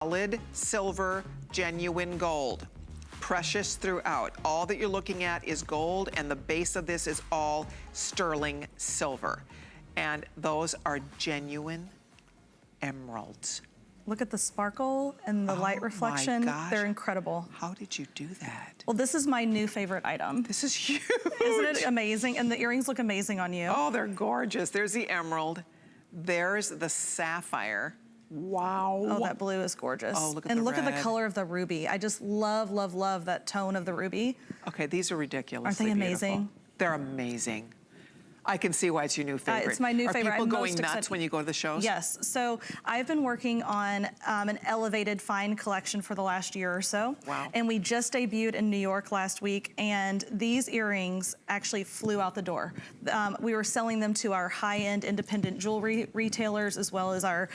Solid silver, genuine gold. Precious throughout. All that you're looking at is gold, and the base of this is all sterling silver. And those are genuine emeralds. Look at the sparkle and the light reflection. My gosh. They're incredible. How did you do that? Well, this is my new favorite item. This is huge. Isn't it amazing? And the earrings look amazing on you. Oh, they're gorgeous. There's the emerald. There's the sapphire. Wow. Oh, that blue is gorgeous. Oh, look at and the look red. at the color of the ruby. I just love, love, love that tone of the ruby. Okay, these are ridiculous. Aren't they amazing? Beautiful. They're amazing. I can see why it's your new favorite. It's my new favorite. Are people going nuts when you go to the shows? Yes. So I've been working on an elevated fine collection for the last year or so. Wow. And we just debuted in New York last week, and these earrings actually flew out the door. We were selling them to our high-end independent jewelry retailers, as well as our,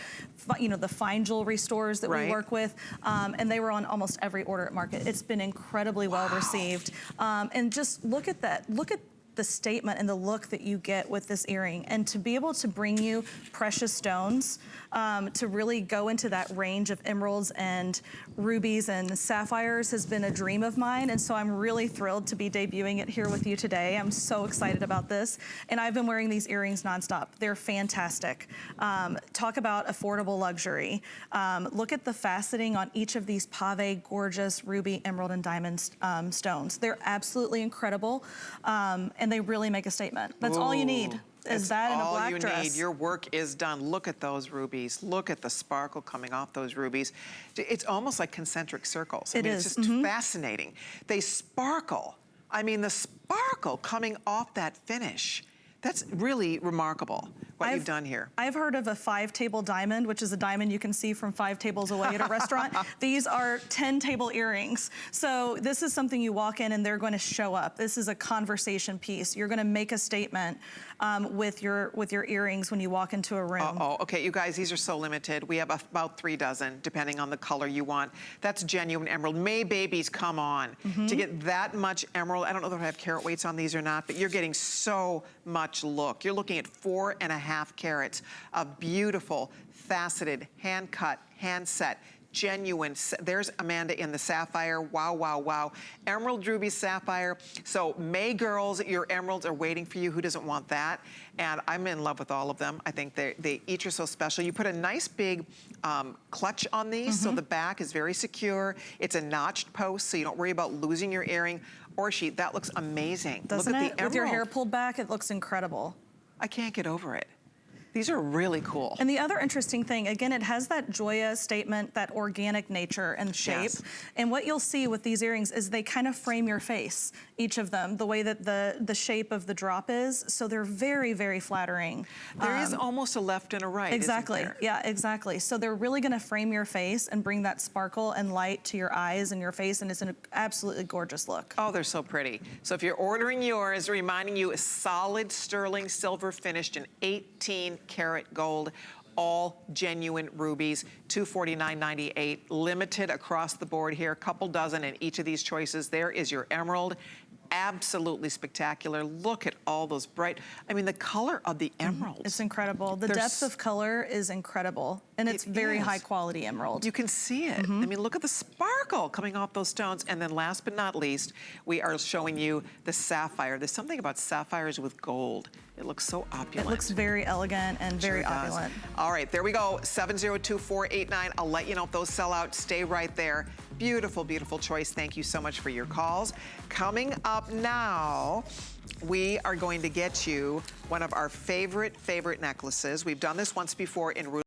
the fine jewelry stores that we work with. And they were on almost every order at market. It's been incredibly well received. And just look at that. Look at the statement and the look that you get with this earring, and to be able to bring you precious stones, to really go into that range of emeralds and rubies and sapphires has been a dream of mine, and so I'm really thrilled to be debuting it here with you today. I'm so excited about this, and I've been wearing these earrings nonstop. They're fantastic. Talk about affordable luxury. Look at the faceting on each of these pave gorgeous ruby, emerald, and diamond stones. They're absolutely incredible. And they really make a statement. That's all you need. Is that in a black dress. All you need. Your work is done. Look at those rubies. Look at the sparkle coming off those rubies. It's almost like concentric circles. It is. It's just fascinating. They sparkle. I mean, the sparkle coming off that finish. That's really remarkable, what you've done here. I've heard of a 5-table diamond, which is a diamond you can see from 5 tables away at a restaurant. These are 10-table earrings. So this is something you walk in and they're going to show up. This is a conversation piece. You're going to make a statement with your earrings when you walk into a room. Okay, you guys, these are so limited. We have about 3 dozen, depending on the color you want. That's genuine emerald. May babies, come on. To get that much emerald, I don't know if I have carat weights on these or not, but you're getting so much look. You're looking at 4.5 carats of beautiful, faceted, hand-cut, hand-set, genuine. There's Amanda in the sapphire. Wow, wow, wow. Emerald, ruby, sapphire. So May girls, your emeralds are waiting for you. Who doesn't want that? And I'm in love with all of them. I think they each are so special. You put a nice big clutch on these, so the back is very secure. It's a notched post, so you don't worry about losing your earring or sheet. That looks amazing. Doesn't Look at it? the emerald. With your hair pulled back, it looks incredible. I can't get over it. These are really cool. And the other interesting thing, again, it has that Joya statement, that organic nature and shape. Yes. And what you'll see with these earrings is they kind of frame your face, each of them, the way that the shape of the drop is. So they're very, very flattering. There is almost a left and a right, exactly. Isn't there? Yeah, exactly. So they're really gonna frame your face and bring that sparkle and light to your eyes and your face, and it's an absolutely gorgeous look. Oh, they're so pretty. So if you're ordering yours, reminding you, a solid sterling silver finished in 18 karat gold, all genuine rubies, $249.98, limited across the board here, couple dozen in each of these choices. There is your emerald. Absolutely spectacular. Look at all those bright, I mean, the color of the emeralds. It's incredible. The depth of color is incredible, and it's very high quality emerald. You can see it. I mean, look at the sparkle coming off those stones. And then last but not least, we are showing you the sapphire. There's something about sapphires with gold. It looks so opulent. It looks very elegant and very opulent. All right, there we go, 702-489. I'll let you know if those sell out. Stay right there. Beautiful, beautiful choice. Thank you so much for your calls. Coming up now, we are going to get you one of our favorite necklaces. We've done this once before in